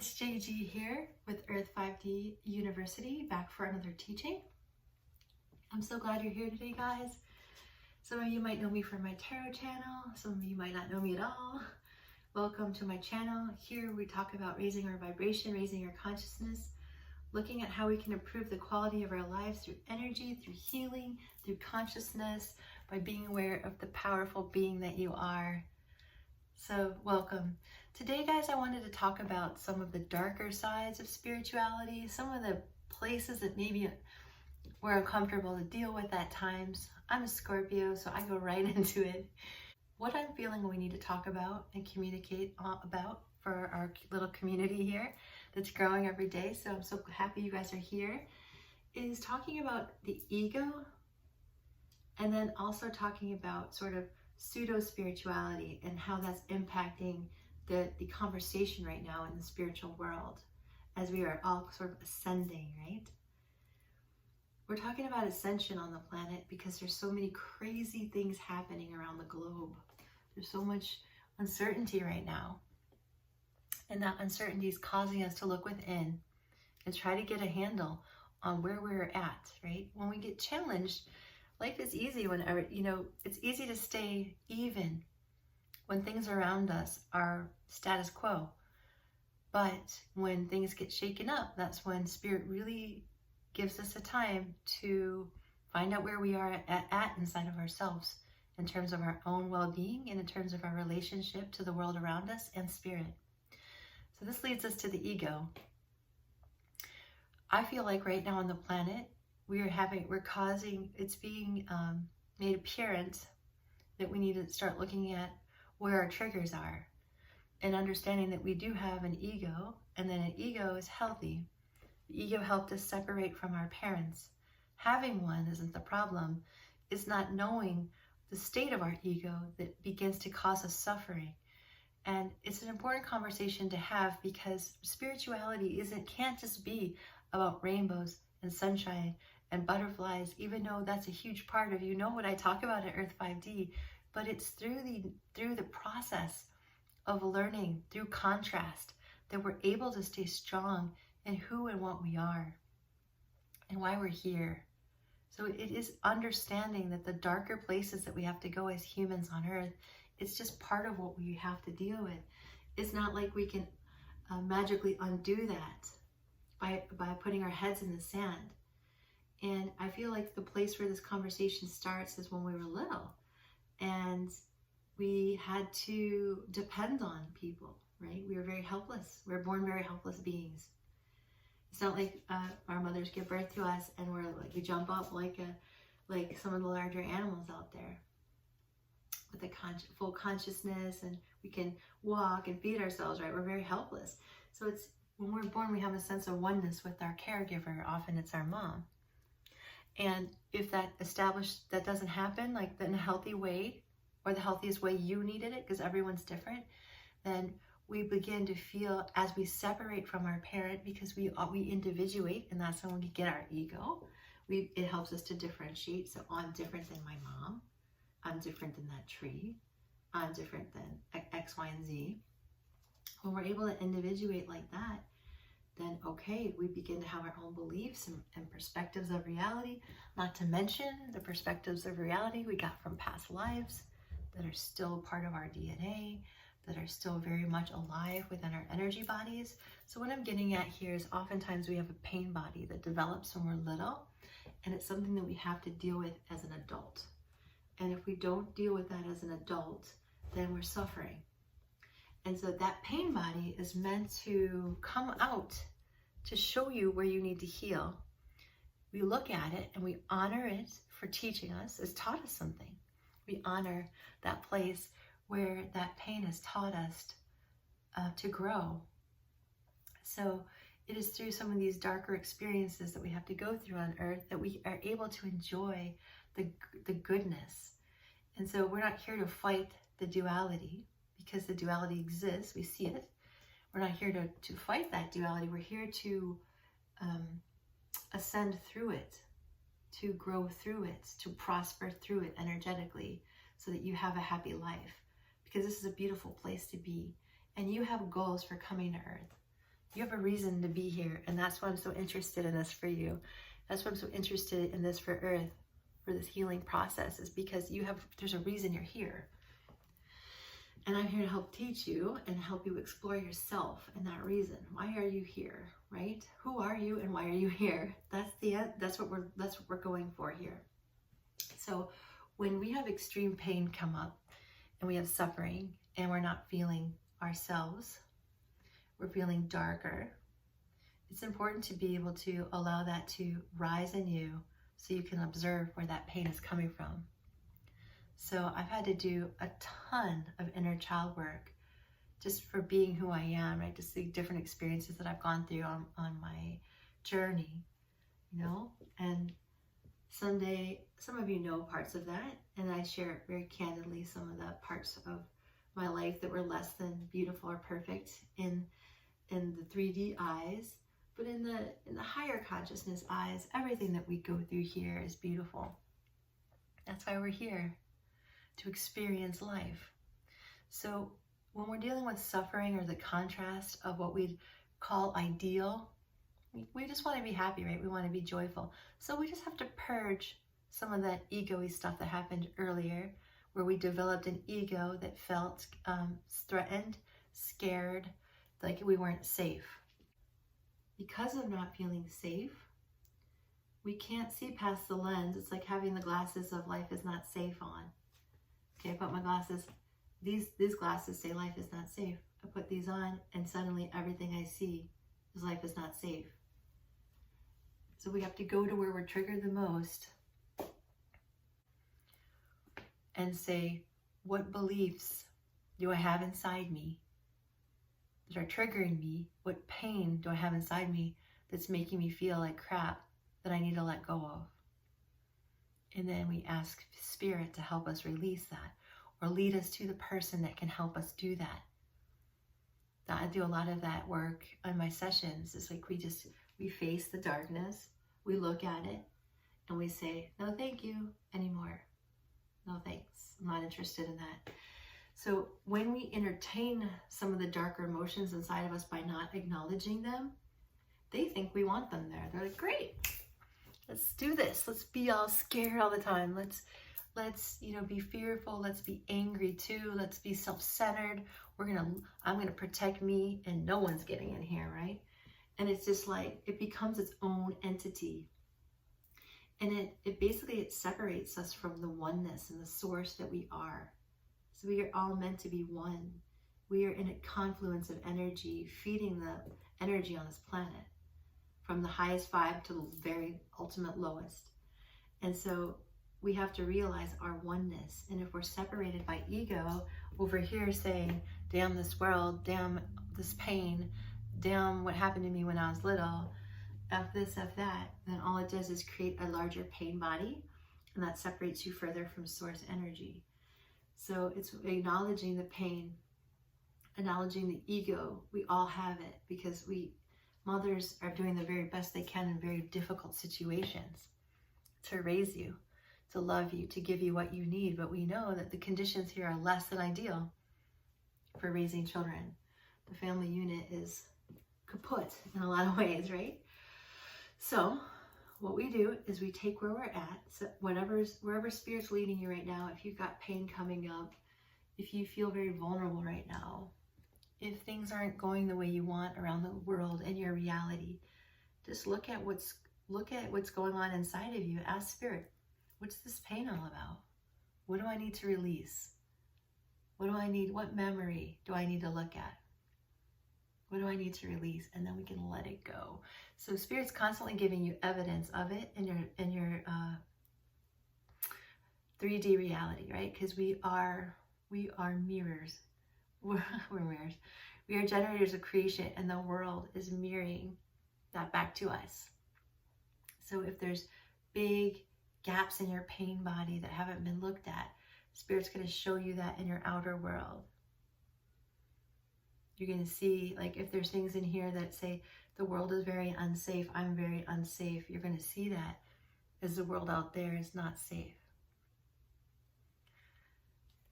it's JG here with Earth 5D University, back for another teaching. I'm so glad you're here today, guys. Some of you might know me from my tarot channel. Some of you might not know me at all. Welcome to my channel. Here we talk about raising our vibration, raising our consciousness, looking at how we can improve the quality of our lives through energy, through healing, through consciousness, by being aware of the powerful being that you are. So welcome. Today, guys, I wanted to talk about some of the darker sides of spirituality, some of the places that maybe we're uncomfortable to deal with at times. I'm a Scorpio, so I go right into it. What I'm feeling we need to talk about and communicate about for our little community here that's growing every day, so I'm so happy you guys are here, is talking about the ego, and then also talking about sort of pseudo-spirituality and how that's impacting the conversation right now in the spiritual world as we are all sort of ascending, right? We're talking about ascension on the planet because there's so many crazy things happening around the globe. There's so much uncertainty right now. And that uncertainty is causing us to look within and try to get a handle on where we're at, right? When we get challenged, life is easy whenever, it's easy to stay even when things around us are status quo. But when things get shaken up, that's when Spirit really gives us a time to find out where we are at inside of ourselves in terms of our own well-being and in terms of our relationship to the world around us and Spirit. So this leads us to the ego. I feel like right now on the planet, it's being made apparent that we need to start looking at where our triggers are and understanding that we do have an ego, and then an ego is healthy. The ego helped us separate from our parents. Having one isn't the problem. It's not knowing the state of our ego that begins to cause us suffering. And it's an important conversation to have because spirituality can't just be about rainbows and sunshine and butterflies, even though that's a huge part of what I talk about at Earth 5D, but it's through the process of learning, through contrast, that we're able to stay strong in who and what we are and why we're here. So it is understanding that the darker places that we have to go as humans on Earth, it's just part of what we have to deal with. It's not like we can magically undo that by putting our heads in the sand. And I feel like the place where this conversation starts is when we were little and we had to depend on people, right? We were very helpless. We were born very helpless beings. It's not like our mothers give birth to us and we jump up like some of the larger animals out there with a full consciousness, and we can walk and feed ourselves, right? We're very helpless. So it's when we're born, we have a sense of oneness with our caregiver. Often it's our mom. And if that doesn't happen, like in a healthy way, or the healthiest way you needed it, because everyone's different, then we begin to feel as we separate from our parent, because we individuate, and that's when we get our ego. It helps us to differentiate. So I'm different than my mom. I'm different than that tree. I'm different than X, Y, and Z. When we're able to individuate like that, then okay, we begin to have our own beliefs and perspectives of reality, not to mention the perspectives of reality we got from past lives that are still part of our DNA, that are still very much alive within our energy bodies. So what I'm getting at here is oftentimes we have a pain body that develops when we're little, and it's something that we have to deal with as an adult. And if we don't deal with that as an adult, then we're suffering. And so that pain body is meant to come out to show you where you need to heal. We look at it and we honor it for teaching us. It's taught us something. We honor that place where that pain has taught us to grow. So it is through some of these darker experiences that we have to go through on Earth that we are able to enjoy the goodness. And so we're not here to fight the duality, because the duality exists, we see it. We're not here to fight that duality. We're here to ascend through it, to grow through it, to prosper through it energetically, so that you have a happy life. Because this is a beautiful place to be. And you have goals for coming to Earth. You have a reason to be here, and that's why I'm so interested in this for you. That's why I'm so interested in this for Earth, for this healing process, is because there's a reason you're here. And I'm here to help teach you and help you explore yourself and that reason. Why are you here, right? Who are you and why are you here? That's what we're going for here. So when we have extreme pain come up and we have suffering and we're not feeling ourselves, we're feeling darker, it's important to be able to allow that to rise in you so you can observe where that pain is coming from. So I've had to do a ton of inner child work just for being who I am, right? Just the different experiences that I've gone through on my journey, you know? And someday, some of you know parts of that, and I share very candidly some of the parts of my life that were less than beautiful or perfect in the 3D eyes, but in the higher consciousness eyes, everything that we go through here is beautiful. That's why we're here, to experience life. So when we're dealing with suffering or the contrast of what we'd call ideal, we just want to be happy, right? We want to be joyful. So we just have to purge some of that ego-y stuff that happened earlier, where we developed an ego that felt threatened, scared, like we weren't safe. Because of not feeling safe, we can't see past the lens. It's like having the glasses of life is not safe on. Okay, I put my glasses, these glasses say life is not safe. I put these on and suddenly everything I see is life is not safe. So we have to go to where we're triggered the most and say, what beliefs do I have inside me that are triggering me? What pain do I have inside me that's making me feel like crap that I need to let go of? And then we ask Spirit to help us release that or lead us to the person that can help us do that. I do a lot of that work on my sessions. It's like we face the darkness, we look at it, and we say, no, thank you anymore. No, thanks. I'm not interested in that. So when we entertain some of the darker emotions inside of us by not acknowledging them, they think we want them there. They're like, great, let's do this. Let's be all scared all the time. Let's be fearful. Let's be angry too. Let's be self-centered. I'm gonna protect me and no one's getting in here, right? And it's just like, it becomes its own entity. And it separates us from the oneness and the source that we are. So we are all meant to be one. We are in a confluence of energy, feeding the energy on this planet, from the highest vibe to the very ultimate lowest. And so we have to realize our oneness. And if we're separated by ego, over here saying, damn this world, damn this pain, damn what happened to me when I was little, F this, F that, then all it does is create a larger pain body, and that separates you further from source energy. So it's acknowledging the pain, acknowledging the ego. We all have it because mothers are doing the very best they can in very difficult situations to raise you, to love you, to give you what you need. But we know that the conditions here are less than ideal for raising children. The family unit is kaput in a lot of ways, right? So what we do is we take where we're at, so wherever Spirit's leading you right now. If you've got pain coming up, if you feel very vulnerable right now, if things aren't going the way you want around the world and your reality, just look at what's going on inside of you. Ask Spirit, what's this pain all about? What do I need to release? What memory do I need to look at? What do I need to release? And then we can let it go. So Spirit's constantly giving you evidence of it in your 3D reality, right? Because we are mirrors. We're mirrors. We are generators of creation, and the world is mirroring that back to us. So if there's big gaps in your pain body that haven't been looked at, Spirit's going to show you that in your outer world. You're going to see, like, if there's things in here that say the world is very unsafe, I'm very unsafe, you're going to see that as the world out there is not safe.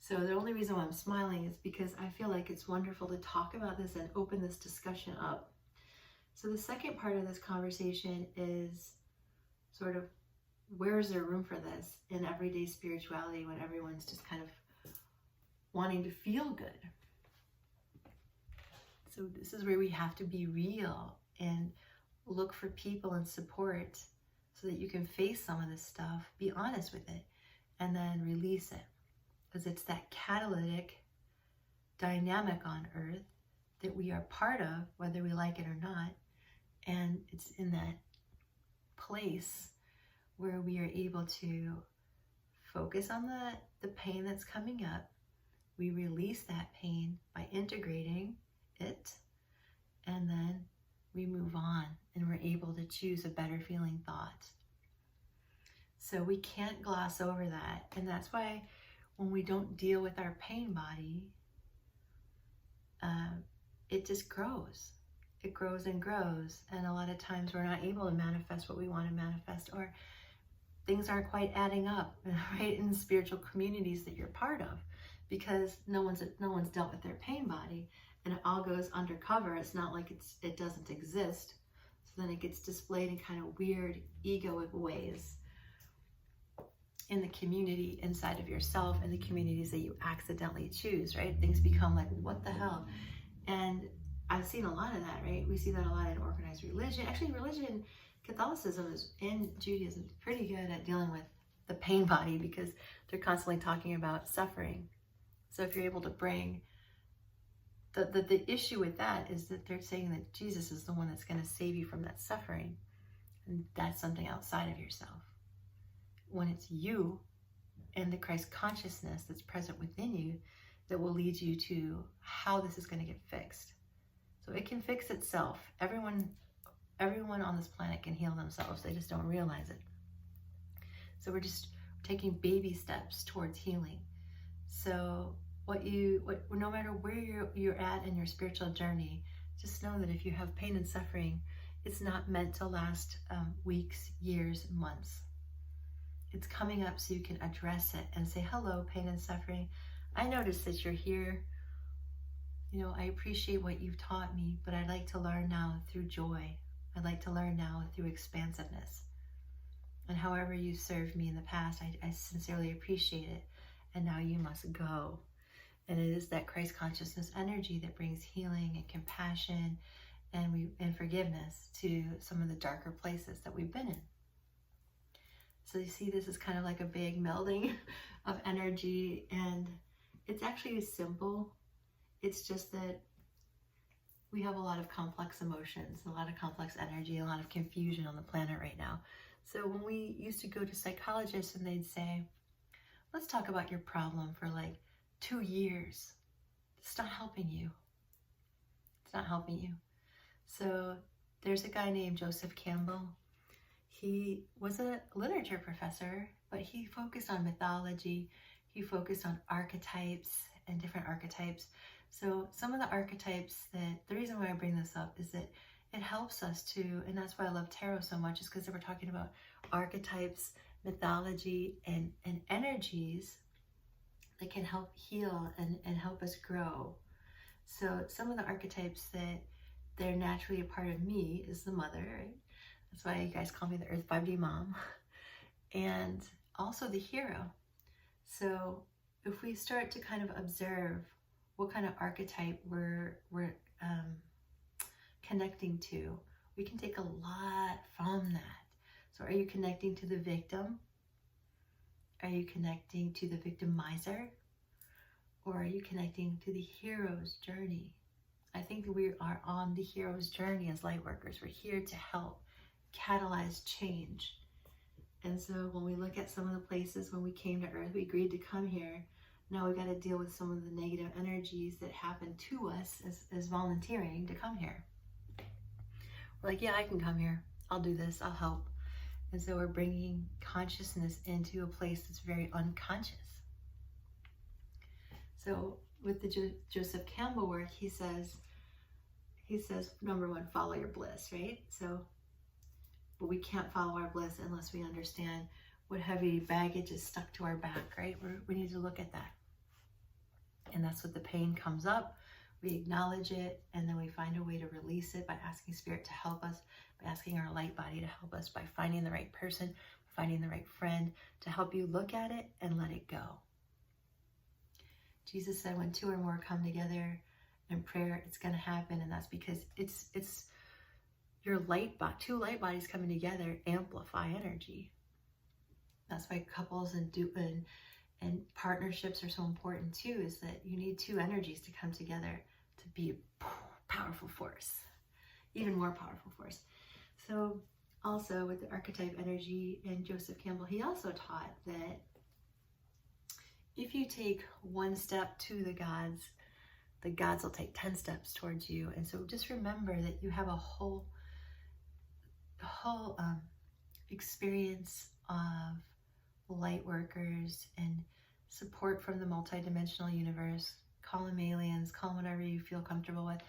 So the only reason why I'm smiling is because I feel like it's wonderful to talk about this and open this discussion up. So the second part of this conversation is sort of, where is there room for this in everyday spirituality when everyone's just kind of wanting to feel good? So this is where we have to be real and look for people and support so that you can face some of this stuff, be honest with it, and then release it. Because it's that catalytic dynamic on earth that we are part of, whether we like it or not. And it's in that place where we are able to focus on the pain that's coming up. We release that pain by integrating it, and then we move on and we're able to choose a better feeling thought. So we can't gloss over that. And that's why when we don't deal with our pain body, it just grows. It grows and grows. And a lot of times we're not able to manifest what we want to manifest, or things aren't quite adding up, right, in the spiritual communities that you're part of, because no one's dealt with their pain body, and it all goes undercover. It's not like it doesn't exist. So then it gets displayed in kind of weird egoic ways in the community inside of yourself and the communities that you accidentally choose, right? Things become like, what the hell? And I've seen a lot of that, right? We see that a lot in organized religion. Actually, religion, Catholicism and Judaism is pretty good at dealing with the pain body, because they're constantly talking about suffering. So if you're able to bring the issue with that is that they're saying that Jesus is the one that's going to save you from that suffering. And that's something outside of yourself. When it's you and the Christ consciousness that's present within you that will lead you to how this is going to get fixed. So it can fix itself. Everyone on this planet can heal themselves. They just don't realize it. So we're just taking baby steps towards healing. So no matter where you're at in your spiritual journey, just know that if you have pain and suffering, it's not meant to last weeks, years, months. It's coming up so you can address it and say, hello, pain and suffering. I notice that you're here. You know, I appreciate what you've taught me, but I'd like to learn now through joy. I'd like to learn now through expansiveness. And however you served me in the past, I sincerely appreciate it. And now you must go. And it is that Christ consciousness energy that brings healing and compassion and forgiveness to some of the darker places that we've been in. So you see, this is kind of like a big melding of energy, and it's actually simple. It's just that we have a lot of complex emotions, a lot of complex energy, a lot of confusion on the planet right now. So when we used to go to psychologists and they'd say, let's talk about your problem for like 2 years. It's not helping you. It's not helping you. So there's a guy named Joseph Campbell. He was a literature professor, but he focused on mythology. He focused on archetypes and different archetypes. So some of the archetypes the reason why I bring this up is that it helps us to, and that's why I love tarot so much, is because we're talking about archetypes, mythology, and energies that can help heal and help us grow. So some of the archetypes that they're naturally a part of me is the mother, right? That's why you guys call me the Earth 5D mom. And also the hero. So if we start to kind of observe what kind of archetype we're connecting to, we can take a lot from that. So are you connecting to the victim? Are you connecting to the victimizer? Or are you connecting to the hero's journey? I think we are on the hero's journey as light workers. We're here to help catalyze change. And so when we look at some of the places when we came to Earth, we agreed to come here. Now we got to deal with some of the negative energies that happen to us as volunteering to come here. We're like, yeah, I can come here. I'll do this. I'll help. And so we're bringing consciousness into a place that's very unconscious. So with the Joseph Campbell work, he says, number one, follow your bliss, right? So, but we can't follow our bliss unless we understand what heavy baggage is stuck to our back, right? We need to look at that. And that's what the pain comes up We acknowledge it, and then we find a way to release it by asking Spirit to help us, by asking our light body to help us, by finding the right person, finding the right friend to help you look at it and let it go. Jesus said when two or more come together in prayer, it's going to happen, and that's because it's your two light bodies coming together amplify energy. That's why couples and partnerships are so important too, is that you need two energies to come together to be a powerful force, even more powerful force. So also with the archetype energy and Joseph Campbell, he also taught that if you take one step to the gods will take 10 steps towards you. And so just remember that you have a whole experience of light workers and support from the multidimensional universe. Call them aliens, call them whatever you feel comfortable with,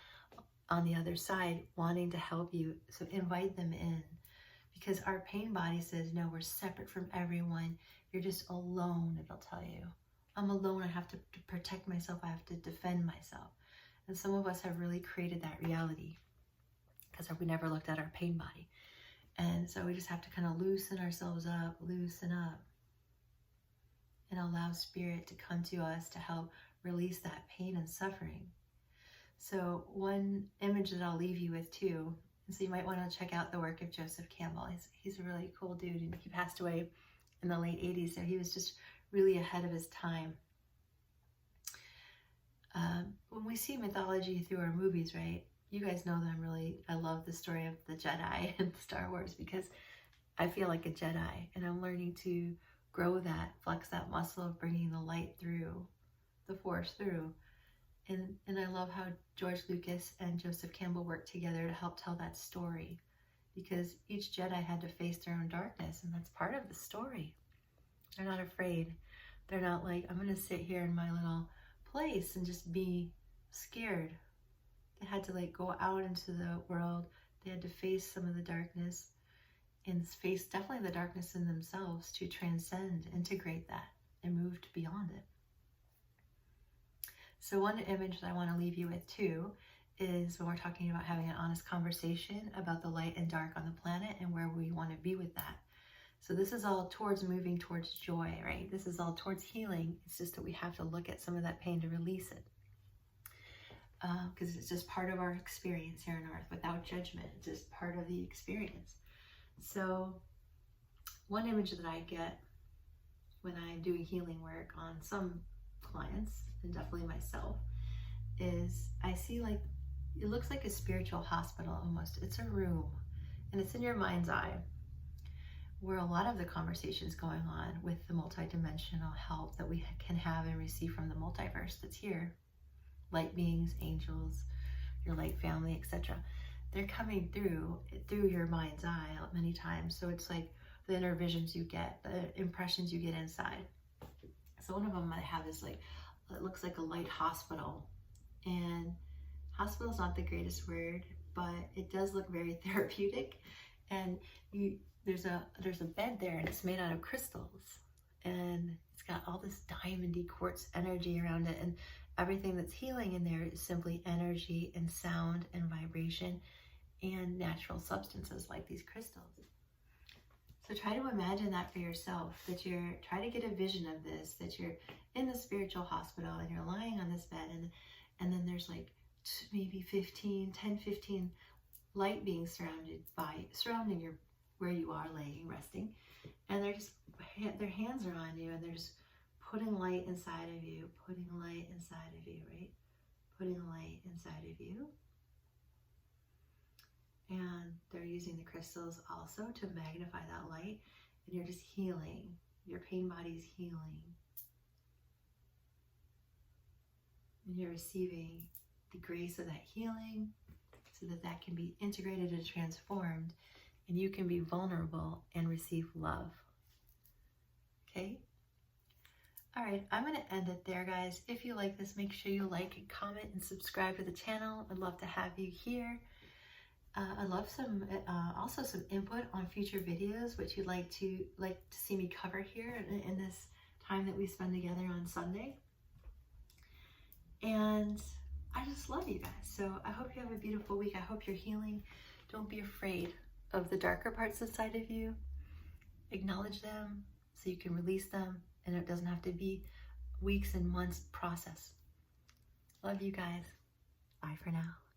on the other side wanting to help you. So invite them in, because our pain body says, no, we're separate from everyone. You're just alone. It'll tell you, I'm alone. I have to protect myself. I have to defend myself. And some of us have really created that reality because we never looked at our pain body. And so we just have to kind of loosen ourselves up, loosen up, and allow Spirit to come to us to help release that pain and suffering. So one image that I'll leave you with too, and so you might want to check out the work of Joseph Campbell. He's a really cool dude, and he passed away in the late 80s, so he was just really ahead of his time. When we see mythology through our movies, right, you guys know that I love the story of the Jedi and Star Wars, because I feel like a Jedi, and I'm learning to grow that, flex that muscle of bringing the light through, the Force through. And I love how George Lucas and Joseph Campbell worked together to help tell that story, because each Jedi had to face their own darkness, and that's part of the story. They're not afraid. They're not like, I'm going to sit here in my little place and just be scared. They had to go out into the world. They had to face some of the darkness and face definitely the darkness in themselves to transcend, integrate that, and move beyond it. So one image that I want to leave you with too is when we're talking about having an honest conversation about the light and dark on the planet and where we want to be with that. So this is all towards moving towards joy, right? This is all towards healing. It's just that we have to look at some of that pain to release it. Because it's just part of our experience here on Earth without judgment. It's just part of the experience. So one image that I get when I'm doing healing work on some clients, and definitely myself, is I see it looks like a spiritual hospital almost. It's a room, and it's in your mind's eye, where a lot of the conversations going on with the multidimensional help that we can have and receive from the multiverse that's here. Light beings, angels, your light family, etc. They're coming through your mind's eye many times. So it's like the inner visions you get, the impressions you get inside. So one of them I have is it looks like a light hospital. And hospital is not the greatest word, but it does look very therapeutic. And there's a bed there, and it's made out of crystals. And it's got all this diamondy quartz energy around it. And everything that's healing in there is simply energy and sound and vibration and natural substances like these crystals. So try to imagine that for yourself, try to get a vision of this, that you're in the spiritual hospital and you're lying on this bed, and then there's maybe 15 light beings surrounding where you are laying, resting, and their hands are on you, and they're just putting light inside of you, right? Putting light inside of you. And they're using the crystals also to magnify that light, and you're just healing. Your pain body is healing. And you're receiving the grace of that healing so that can be integrated and transformed, and you can be vulnerable and receive love. Okay? All right, I'm going to end it there, guys. If you like this, make sure you like and comment and subscribe to the channel. I'd love to have you here. I'd love also some input on future videos, which you'd like to see me cover here in this time that we spend together on Sunday. And I just love you guys. So I hope you have a beautiful week. I hope you're healing. Don't be afraid of the darker parts inside of you. Acknowledge them so you can release them, and it doesn't have to be weeks and months process. Love you guys. Bye for now.